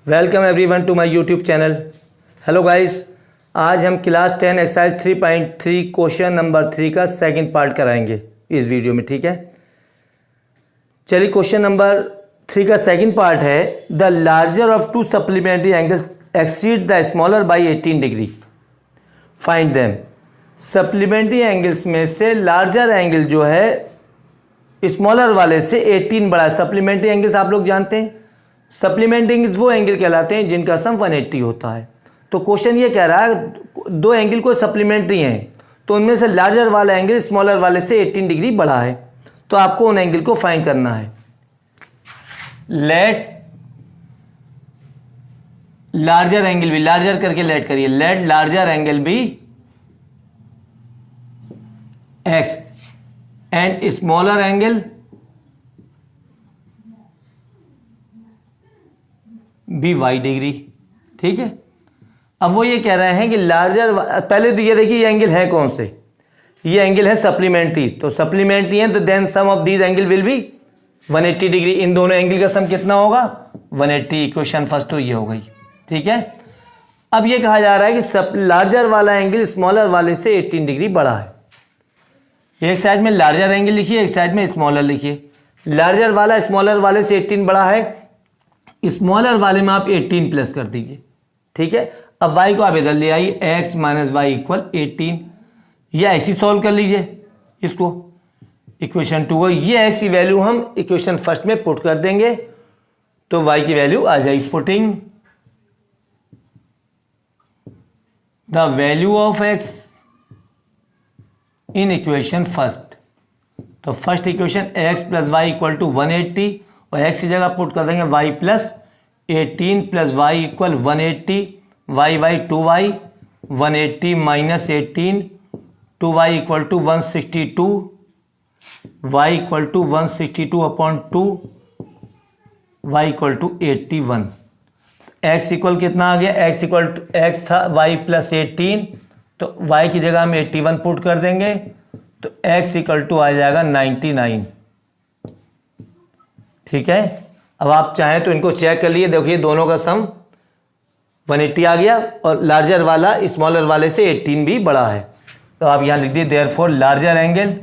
Welcome everyone to my YouTube channel. Hello guys, आज हम class 10 exercise 3.3 question number 3 का second part कराएंगे इस वीडियो में। ठीक है, चलिए क्वेश्चन नंबर 3 का सेकंड पार्ट है the larger of to supplementary angles exceed the smaller by 18 degree, find them. Supplementary angles में से लार्जर एंगल जो है स्मॉलर वाले से 18 बड़ा है। सप्लीमेंट्री एंगल्स आप लोग जानते हैं, सप्लीमेंट्री एंगल्स वो एंगल कहलाते हैं जिनका सम 180 होता है। तो क्वेश्चन ये कह रहा है दो एंगल को सप्लीमेंट्री हैं तो उनमें से लार्जर वाला एंगल स्मॉलर वाले से 18 डिग्री बड़ा है, तो आपको उन एंगल को फाइंड करना है। लेट लार्जर एंगल भी, लार्जर करके लेट करिए, लेट लार्जर एंगल भी एक्स एंड स्मॉलर एंगल भी वाई डिग्री। ठीक है, अब वो ये कह रहे हैं कि लार्जर, पहले तो ये देखिए ये एंगल है कौन से, ये एंगल है सप्लीमेंट्री, तो सप्लीमेंट्री है तो then sum of these angle will be 180 degree. इन दोनों एंगल का सम कितना होगा 180। इक्वेशन फर्स्ट तो ये हो गई। ठीक है, अब ये कहा जा रहा है कि लार्जर वाला एंगल स्मॉलर वाले से 18 डिग्री बड़ा है। एक साइड में लार्जर एंगल लिखिए, एक साइड में स्मॉलर लिखिए। लार्जर वाला स्मॉलर वाले से 18 बड़ा है, स्मॉलर वाले में आप 18 प्लस कर दीजिए। ठीक है, अब y को आप इधर ले आइए, x माइनस वाई इक्वल 18। ये ऐसी सॉल्व कर लीजिए इसको, इक्वेशन 2 को। ये x की वैल्यू हम इक्वेशन फर्स्ट में पुट कर देंगे तो y की वैल्यू आ जाएगी। Putting the value of x in equation first, तो first equation x plus y equal to 180 और x की जगह पुट कर देंगे y plus 18 plus y equal 180, y 2y, 180 minus 18, 2y equal to 162, y equal to 162 upon 2, y equal to 81। x equal कितना आ गया, x equal to x था y plus 18, तो y की जगह हम 81 पुट कर देंगे तो x इक्वल टू आ जाएगा 99। ठीक है, अब आप चाहें तो इनको चेक कर लिए, देखिए दोनों का सम 180 आ गया और लार्जर वाला स्मॉलर वाले से 18 भी बड़ा है। तो आप यहां लिख दिए therefore larger angle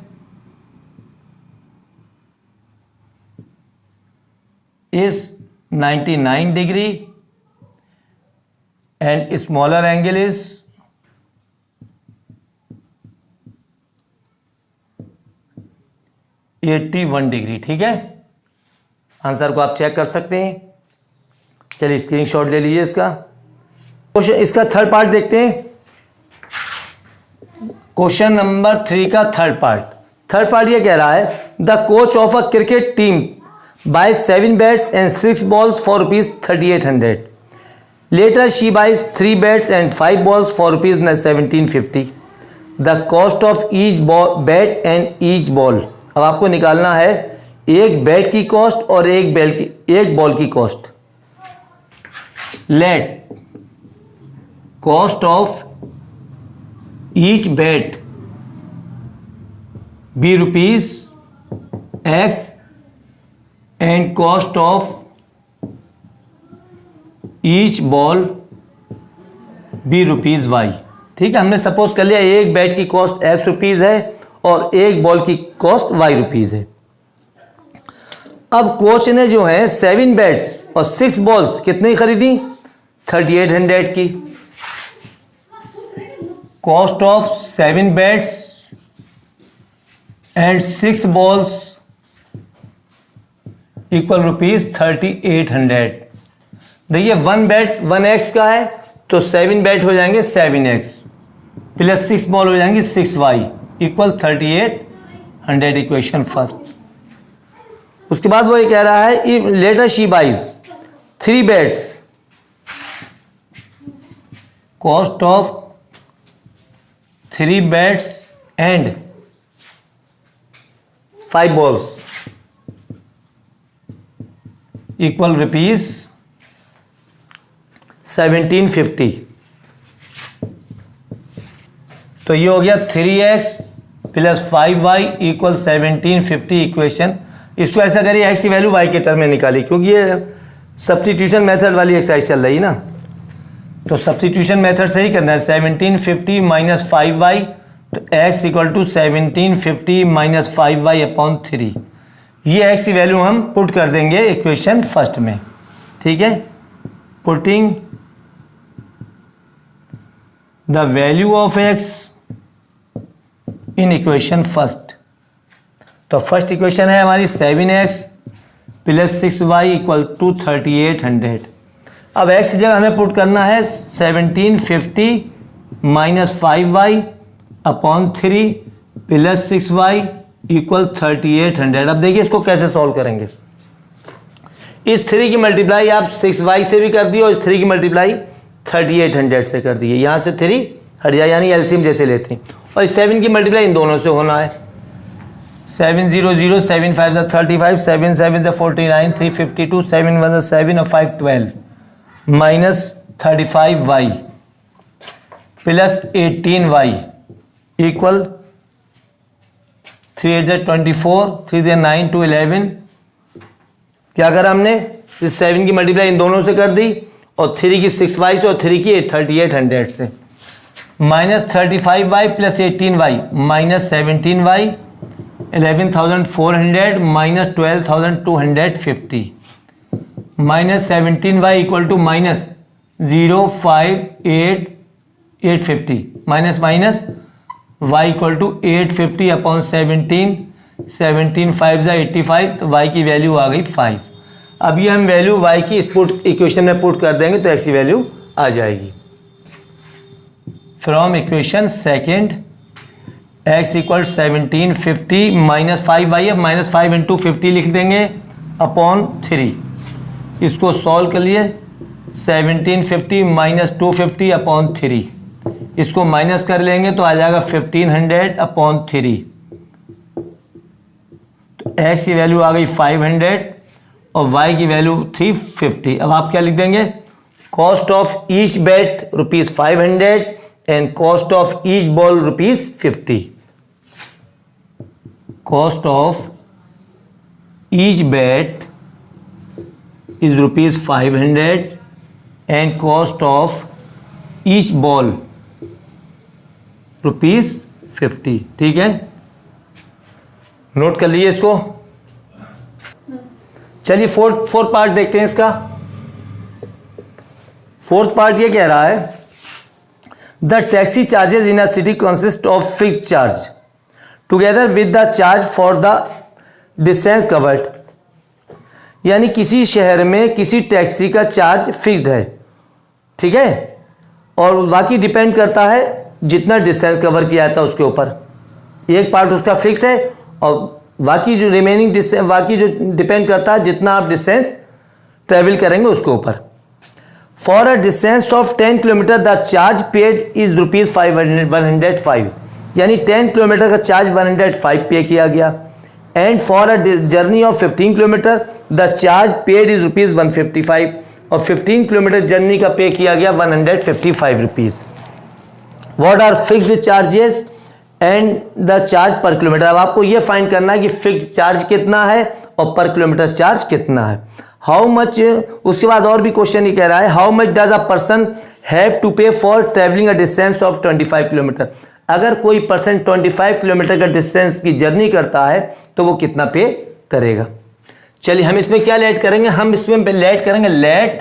is 99 degree and smaller angle is 81 degree. ठीक है, आंसर को आप चेक कर सकते हैं। चलिए स्क्रीनशॉट ले लीजिए इसका। क्वेश्चन इसका थर्ड पार्ट देखते हैं, क्वेश्चन नंबर 3 का थर्ड पार्ट ये कह रहा है the coach of a cricket team buy 7 bats and 6 balls for rupees 3800। Later she buys 3 bats and 5 balls for rupees 1750। The cost of each bat and each ball. अब आपको निकालना है एक बैट की कॉस्ट और एक बॉल की cost. Let cost of each bat be rupees x and cost of each ball be rupees y. ठीक है, हमने सपोज कर लिया एक बैट की कॉस्ट एक्स रुपीज है और एक बॉल की कॉस्ट वाई रुपीज है। अब कोच ने जो है 7 बैट्स और 6 बॉल्स कितनी खरीदी 3800 की। Cost of 7 bats and 6 balls equal rupees 3800। देखिए 1 बैट 1x का है तो 7 बैट हो जाएंगे 7x प्लस 6 बॉल हो जाएंगे 6y इक्वल 3800। Equation first. उसके बाद वो ये कह रहा है later she buys 3 bats, cost of 3 bats and 5 balls equal rupees 1750। तो ये हो गया 3x plus 5y equal 1750 equation. इसको ऐसा करिए x की वैल्यू y के टर्म में निकाली, क्योंकि ये सब्स्टिट्यूशन मेथड वाली एक्सरसाइज चल रही ना, तो सब्स्टिट्यूशन मेथड से ही करना है। 1750 माइनस 5y, तो x equal to 1750 minus 5y upon 3। ये x की वैल्यू हम पुट कर देंगे इक्वेशन फर्स्ट में, ठीक है। Putting the value of x in equation first, तो फर्स्ट इक्वेशन है हमारी 7x plus 6y equal to 3800। अब x की जगह हमें पुट करना है 1750 minus 5y upon 3 plus 6y equal 3800। अब देखिए इसको कैसे सॉल्व करेंगे। इस 3 की मल्टीप्लाई आप 6y से भी कर दिए और इस 3 की मल्टीप्लाई 3800 से कर दिए। यहाँ से 3 हट जाए, यानी एलसीएम जैसे लेते हैं, और इस 7 की मल्टीप्लाई इन दोनों से होना है। 7 0 0 7 5 35 7 7 49 3 52 7 1 7 और 5 12 minus 35y plus 18y equal 3 8 24 3 9 2 11। क्या करा हमने, इस 7 की मल्टीप्लाई इन दोनों से कर दी और 3 की 6y से और 3 की 3800 से। Minus 35y plus 18y minus 17y 11,400 minus 12,250 minus 17y equal to minus 058,850 minus minus y equal to 850 upon 17 5 85, तो y की वैल्यू आ गई 5। अब ये हम वैल्यू y की इस पुट इक्वेशन में पुट कर देंगे तो ऐसी वैल्यू आ जाएगी। From equation second x equal 1750 minus 5y, अब माइनस 5 इंटू 50 लिख देंगे अपॉन 3। इसको सॉल्व कर लिए 1750 माइनस 250 अपॉन 3, इसको माइनस कर लेंगे तो आ जाएगा 1500 अपॉन 3। तो x की वैल्यू आ गई 500 और y की वैल्यू 350। अब आप क्या लिख देंगे, cost of each bat ₹500 and cost of each ball ₹50। Cost of each bat is ₹500 and cost of each ball ₹50। ठीक है, नोट कर लीजिए इसको। चलिए फोर्थ पार्ट देखते हैं इसका। फोर्थ पार्ट ये कह रहा है the taxi charges in a city consist of fixed charge together with the charge for the distance covered. यानी किसी शहर में किसी टैक्सी का चार्ज फिक्स्ड है, ठीक है, और बाकी डिपेंड करता है जितना डिस्टेंस कवर किया जाता है उसके ऊपर। एक पार्ट उसका फिक्स है और बाकी जो रिमेनिंग डिस्टेंस, बाकी जो डिपेंड करता है जितना आप डिस्टेंस ट्रेवल करेंगे उसके ऊपर। For a distance of 10 kilometre the charge paid is ₹105, यानी 10 किलोमीटर का चार्ज 105 पे किया गया। And for a journey of 15 kilometre the charge paid is ₹155, और 15 किलोमीटर जर्नी का पे किया गया ₹155। What are fixed charges and the charge per kilometre. अब आपको ये फाइंड करना है कि फिक्स्ड चार्ज कितना है और पर किलोमीटर चार्ज कितना है। हाउ मच, उसके बाद और भी क्वेश्चन ये कह रहा है how much does a person have to pay for travelling a distance of 25 kilometre. अगर कोई पर्सन 25 किलोमीटर का डिस्टेंस की जर्नी करता है तो वो कितना पे करेगा। चलिए हम इसमें क्या लेट करेंगे, हम इसमें लेट करेंगे लेट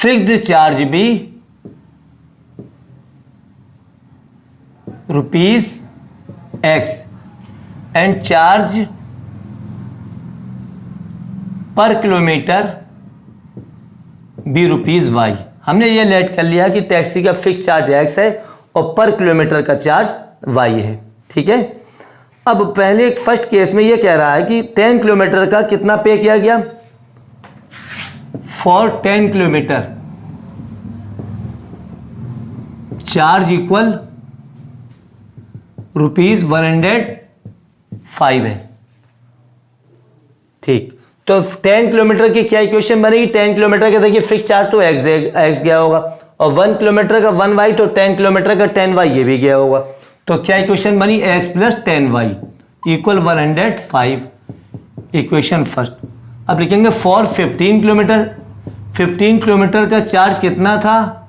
फिक्स्ड चार्ज भी ₹X and charge per kilometre भी ₹Y। हमने ये लेट कर लिया कि टैक्सी का फिक्स चार्ज X है और पर किलोमीटर का चार्ज Y है, ठीक है। अब पहले एक फर्स्ट केस में ये कह रहा है कि 10 किलोमीटर का कितना पे किया गया। फॉर 10 किलोमीटर चार्ज इक्वल ₹105 है, ठीक। तो 10 किलोमीटर की क्या इक्वेशन बनेगी, 10 किलोमीटर का देखिए फिक्स चार्ज तो x गया होगा और 1 किलोमीटर का 1y, तो 10 किलोमीटर का 10y ये भी गया होगा। तो क्या इक्वेशन बनी, x plus 10y equal 105, equation first. अब लिखेंगे फॉर 15 किलोमीटर, 15 किलोमीटर का चार्ज कितना था,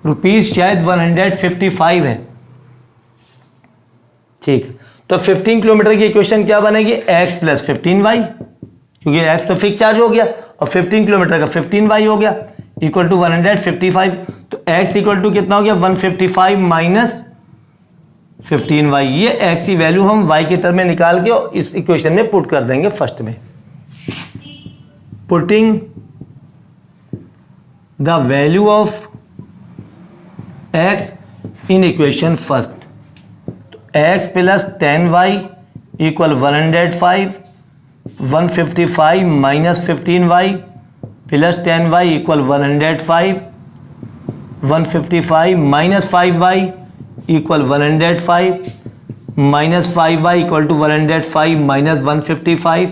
रुपीज शायद 155 है। ठीक है, तो 15 किलोमीटर की इक्वेशन क्या बनेगी, x प्लस 15y, क्योंकि x तो फिक्स चार्ज हो गया और 15 किलोमीटर का 15y हो गया, इक्वल टू 155। तो x इक्वल टू कितना हो गया, 155 माइनस 15y। ये x की वैल्यू हम y के टर्म में निकाल के इस इक्वेशन में पुट कर देंगे फर्स्ट में। Putting the value of x in equation first, तो x plus 10y equal 105, 155 minus 15y plus 10y equal 105, 155 minus 5y equal 105, minus 5y equal to 105 minus 155,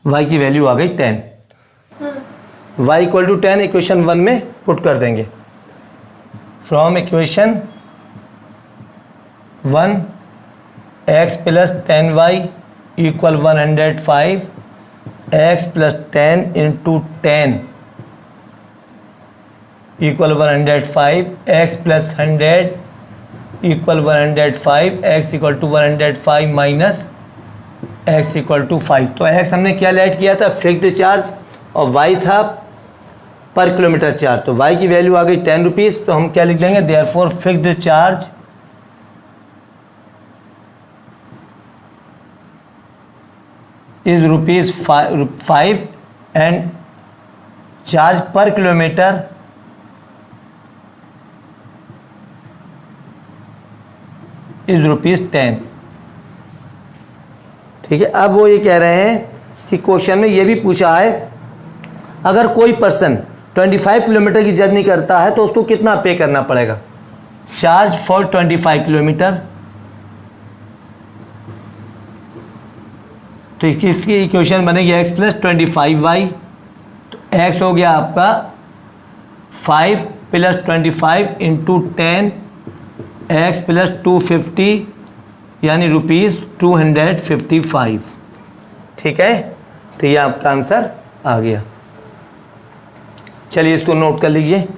y की वैल्यू आ गई 10। y इक्वल टू 10 इक्वेशन 1 में put कर देंगे। From equation 1 x plus 10y equal 105, x plus 10 into 10 equal 105, x plus 100 equal 105, x equal to 105 minus x equal to 5। तो x हमने क्या add किया था, फिक्स्ड चार्ज, और y था पर किलोमीटर चार्ज। तो y की वैल्यू आ गई 10 रुपीज़। तो हम क्या लिख देंगे, therefore fixed charge is ₹5 and charge per kilometre is ₹10। ठीक है, अब वो ये कह रहे हैं कि क्वेश्चन में ये भी पूछा है, अगर कोई पर्सन 25 किलोमीटर की जर्नी करता है तो उसको कितना पे करना पड़ेगा, चार्ज फॉर 25 किलोमीटर। तो इसकी इक्वेशन बनेगी x प्लस 25y। तो x हो गया आपका 5 प्लस 25 इंटू 10, x प्लस 250 यानी ₹255। ठीक है, तो ये आपका आंसर आ गया। चलिए इसको नोट कर लीजिए।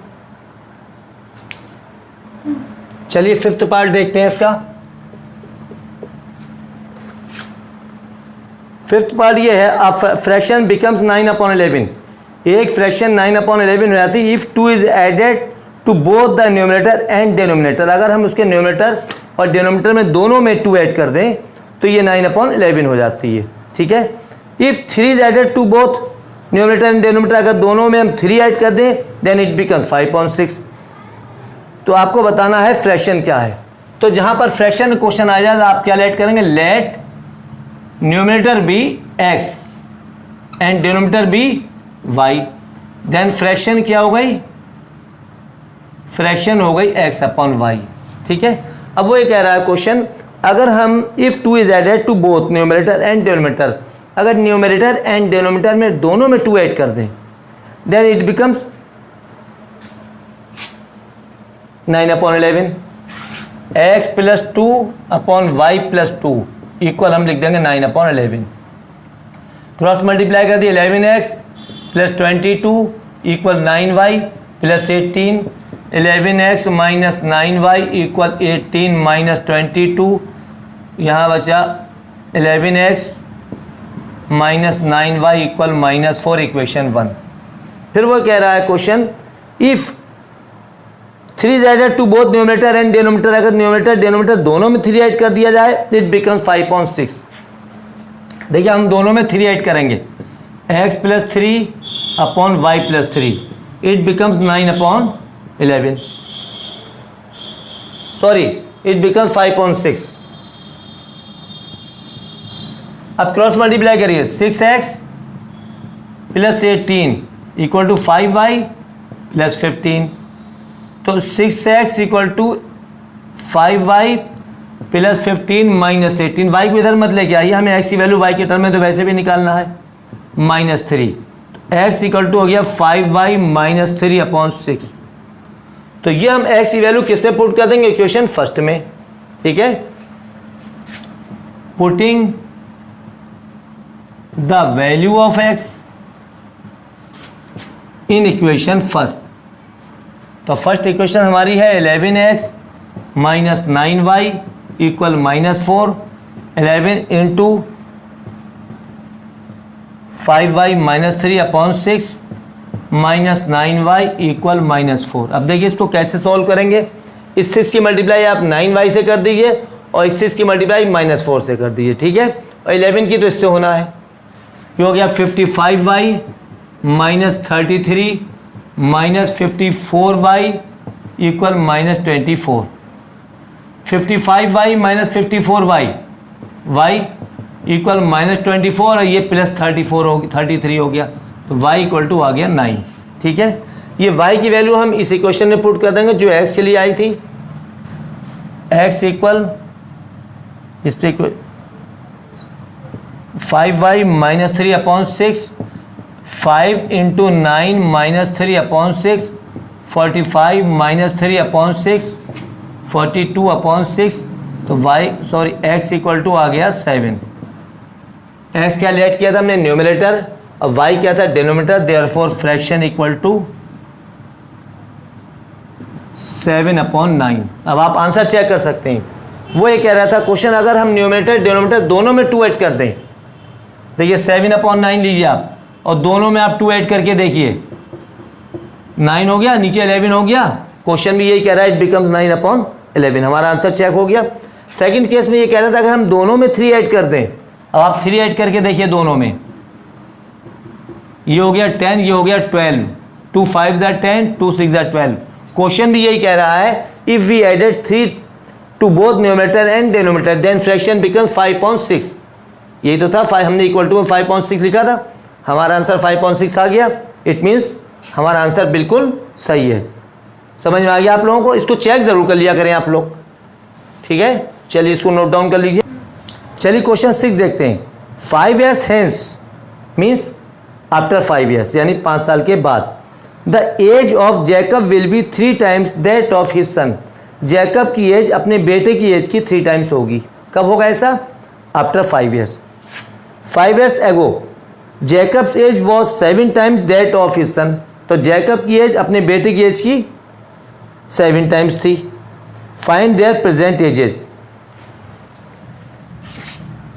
चलिए फिफ्थ पार्ट देखते हैं इसका। फिफ्थ पार्ट ये है, अ फ्रैक्शन बिकम्स 9/11। एक फ्रैक्शन 9/11 हो जाती है if 2 is added to both the numerator and denominator. अगर हम उसके न्यूमरेटर और डिनोमिनेटर में दोनों में 2 ऐड कर दें तो ये 9/11 हो जाती है। ठीक है, if 3 is added to both numerator and denominator, अगर दोनों में हम 3 ऐड कर दें देन इट बिकम्स 5.6। तो आपको बताना है फ्रैक्शन क्या है। तो जहां पर फ्रैक्शन क्वेश्चन आ जाए आप क्या ऐड करेंगे, let numerator be x and denominator be y, then fraction क्या हो गई, फ्रैक्शन हो गई x/y। ठीक है, अब वो ये कह रहा है क्वेश्चन, अगर हम if 2 is added to both numerator and denominator, अगर न्यूमरेटर एंड डिनोमिनेटर में दोनों में 2 ऐड कर दें then it becomes 9/11। x plus 2/y plus 2 equal हम लिख देंगे 9/11। क्रॉस मल्टीप्लाई कर दिए, 11x plus 22 equal 9y plus 18, 11x minus 9y equal 18 minus 22, यहाँ बचा 11x minus 9y equal -4, equation 1। फिर वो कह रहा है question, if 3 is added to both numerator and denominator, अगर न्यूमरेटर डिनोमिनेटर दोनों में 3 ऐड कर दिया जाए तो इट बिकम्स 5.6। देखिए हम दोनों में 3 ऐड करेंगे, x plus 3/y plus 3, it becomes 9/11, sorry it becomes 5.6। अब क्रॉस मल्टीप्लाई करिए, 6x plus 18 equal to 5y plus 15। तो 6x equal to 5y plus 15 minus 18। y को इधर मत लेके आइए, हमें x की वैल्यू y के टर्म में तो वैसे भी निकालना है, -3। x इक्वल टू हो गया 5y माइनस 3/6। तो ये हम x की वैल्यू किस में पुट कर देंगे, इक्वेशन फर्स्ट में, ठीक है। Putting the value of x in equation first, तो फर्स्ट इक्वेशन हमारी है 11x minus 9y equal -4, 11 into 5y minus 3 upon 6 minus 9y equal -4। अब देखिए इसको कैसे सॉल्व करेंगे, इस 6 की मल्टीप्लाई आप 9y से कर दीजिए और इस 6 की मल्टीप्लाई -4 से कर दीजिए, ठीक है। और 11 की तो इससे होना है, ये हो गया 55y minus 33 minus 54y equal -24, 55y minus 54y y equal -24 और ये प्लस 33 हो गया, तो y इक्वल टू आ गया 9, ठीक है। ये y की वैल्यू हम इस इक्वेशन में पुट कर देंगे जो x के लिए आई थी, x इक्वल इस पे 5y minus 3 upon 6, 5 into 9 minus 3 upon 6, 45 minus 3 upon 6, 42 upon 6, तो x इक्वल टू आ गया 7। x क्या लेट किया था हमने, न्यूमरेटर, और y क्या था, denominator, therefore fraction equal to 7 upon 9। अब आप आंसर चेक कर सकते हैं, वो ये कह रहा था क्वेश्चन अगर हम न्यूमरेटर डिनोमिनेटर दोनों में 2 ऐड कर दें, देखिए 7 अपॉन 9 लीजिए आप और दोनों में आप 2 ऐड करके देखिए, 9 हो गया, नीचे 11 हो गया। क्वेश्चन भी यही कह रहा है, इट बिकम्स 9 अपॉन 11, हमारा आंसर चेक हो गया। सेकंड केस में ये कह रहा था अगर हम दोनों में 3 ऐड कर दें, अब आप 3 ऐड करके देखिए दोनों में, ये हो गया 10, ये हो गया 12, 2 5 ज़ा 10, 2 6 ज़ा 12। क्वेश्चन भी यही कह रहा है, if we added 3 to both numerator and denominator then fraction becomes 5.6, यही तो था, 5 हमने इक्वल टू में 5.6 लिखा था, हमारा आंसर 5.6 आ गया। इट मीन्स हमारा आंसर बिल्कुल सही है। समझ में आ गया आप लोगों को, इसको चेक ज़रूर कर लिया करें आप लोग, ठीक है। चलिए इसको नोट डाउन कर लीजिए। चलिए क्वेश्चन 6 देखते हैं। 5 years hence means after 5 years, यानी 5 साल के बाद, the age of Jacob will be 3 times that of his son, Jacob की एज अपने बेटे की एज की 3 times होगी। कब होगा ऐसा, after 5 years। 5 years ago Jacob's age was 7 times that of his son, तो जैकब की एज अपने बेटे की एज की 7 times थी। Find their present ages,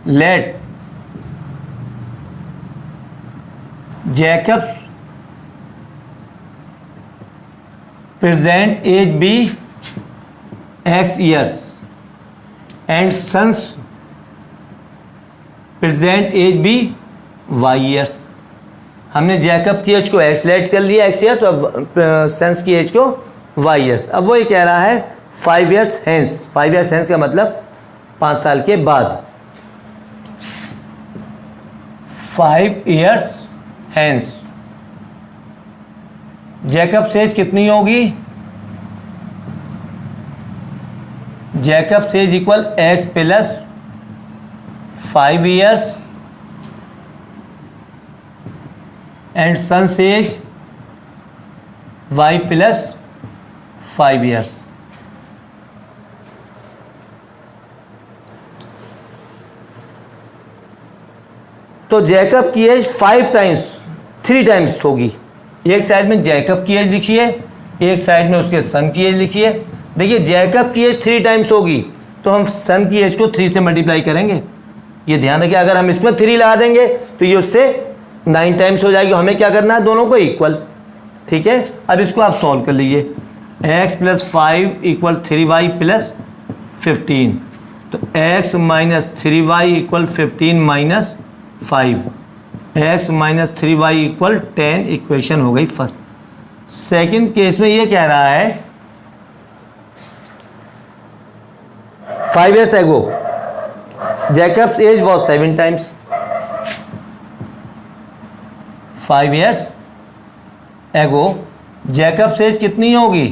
let Jacob's present age be x years and son's present age be y years। हमने Jacob की as को x लेट कर लिया x years और सन्स की एज को y years। अब वो ये कह रहा है 5 years hence, 5 years hence का मतलब 5 साल के बाद, 5 years hence जैकब एज कितनी होगी, Jacob age equal x plus 5 years and son's age y plus 5 years। तो जैकब की एज 3 times होगी। एक साइड में जैकब की एज लिखिए, एक साइड में उसके सन की एज लिखिए। देखिए जैकब की एज 3 times होगी तो हम सन की एज को 3 से मल्टीप्लाई करेंगे, ये ध्यान रखिए। अगर हम इसमें 3 लगा देंगे तो ये उससे 9 times हो जाएगी। हमें क्या करना है, दोनों को इक्वल, ठीक है। अब इसको आप सॉल्व कर लीजिए, x plus 5 equal 3y plus 15, तो x minus 3y equal 15 minus 5, x minus 3y equal 10, equation हो गई फर्स्ट। सेकंड केस में ये कह रहा है 5 years ago Jacob's age was 7 times, 5 years ago Jacob's age कितनी होगी,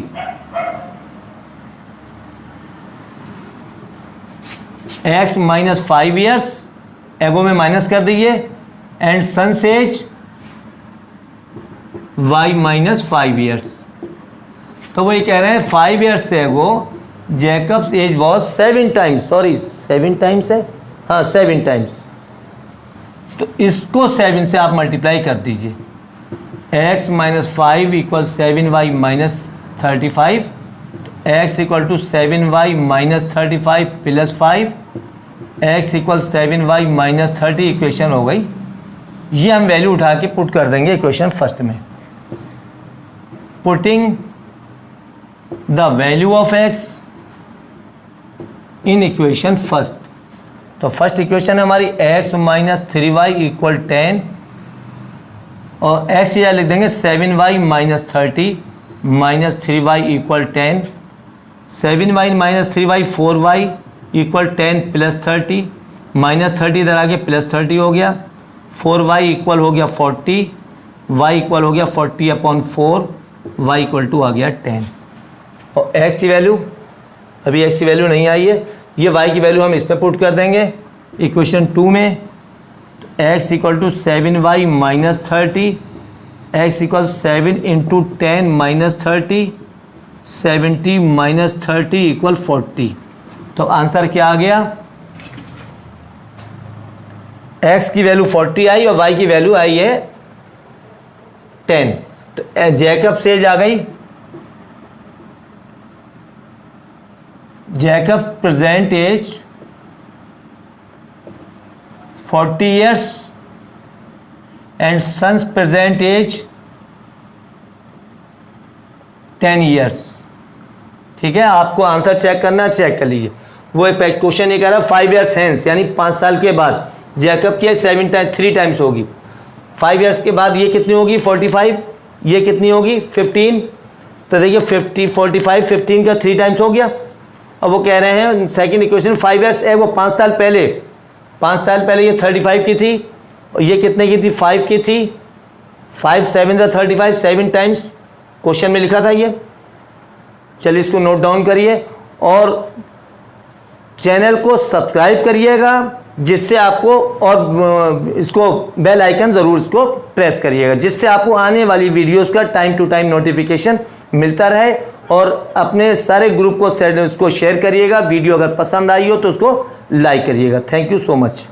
x माइनस 5 years, एगो में माइनस कर दीजिए, and son's age y minus 5 years। तो वो ये कह रहे हैं 5 years ago Jacob's age was 7 times, sorry 7 times है, हाँ 7 टाइम्स। तो इसको 7 से आप मल्टीप्लाई कर दीजिए, x minus 5 equal 7y minus 35, x equal to 7y minus 35 plus 5, x equal 7y minus 30 equation हो गई। ये हम वैल्यू उठा के पुट कर देंगे इक्वेशन फर्स्ट में। Putting the value of x in equation first, तो फर्स्ट इक्वेशन है हमारी x माइनस 3y इक्वल 10 और x या लिख देंगे 7y minus 30 minus 3y equal 10, 7y minus 3y 4y equal 10 plus 30, minus 30 इधर आगे प्लस 30 हो गया, 4y इक्वल हो गया 40, y इक्वल हो गया 40/4, y इक्वल टू आ गया 10। और x की वैल्यू, अभी x की वैल्यू नहीं आई है, ये y की वैल्यू हम इस पर पुट कर देंगे इक्वेशन 2 में। तो x equal to 7y minus 30, x equal 7 into 10 minus 30, 70 minus 30 equal 40। तो आंसर क्या आ गया, x की वैल्यू 40 आई और y की वैल्यू आई है 10। तो जैकब्स एज आ गई, Jacob present age 40 years and son's present age 10 years। ठीक है, आपको आंसर चेक करना, चेक कर लीजिए। वो क्वेश्चन ये कह रहा है 5 years हैंस, यानी 5 साल के बाद जैकब की 3 टाइम्स होगी। 5 years के बाद ये कितनी होगी 45, ये कितनी होगी 15। तो देखिए 50 45 15 का 3 टाइम्स हो गया। अब वो कह रहे हैं सेकंड इक्वेशन 5 years है, वो 5 साल पहले ये 35 की थी और ये कितने की थी 5 की थी। 5 7 35, 7 टाइम्स क्वेश्चन में लिखा था ये। चलिए इसको नोट डाउन करिए और चैनल को सब्सक्राइब करिएगा, जिससे आपको, और इसको बेल आइकन ज़रूर इसको प्रेस करिएगा, जिससे आपको आने वाली वीडियोस का टाइम टू टाइम नोटिफिकेशन मिलता रहे। और अपने सारे ग्रुप को उसको शेयर करिएगा। वीडियो अगर पसंद आई हो तो उसको लाइक करिएगा। Thank you so much.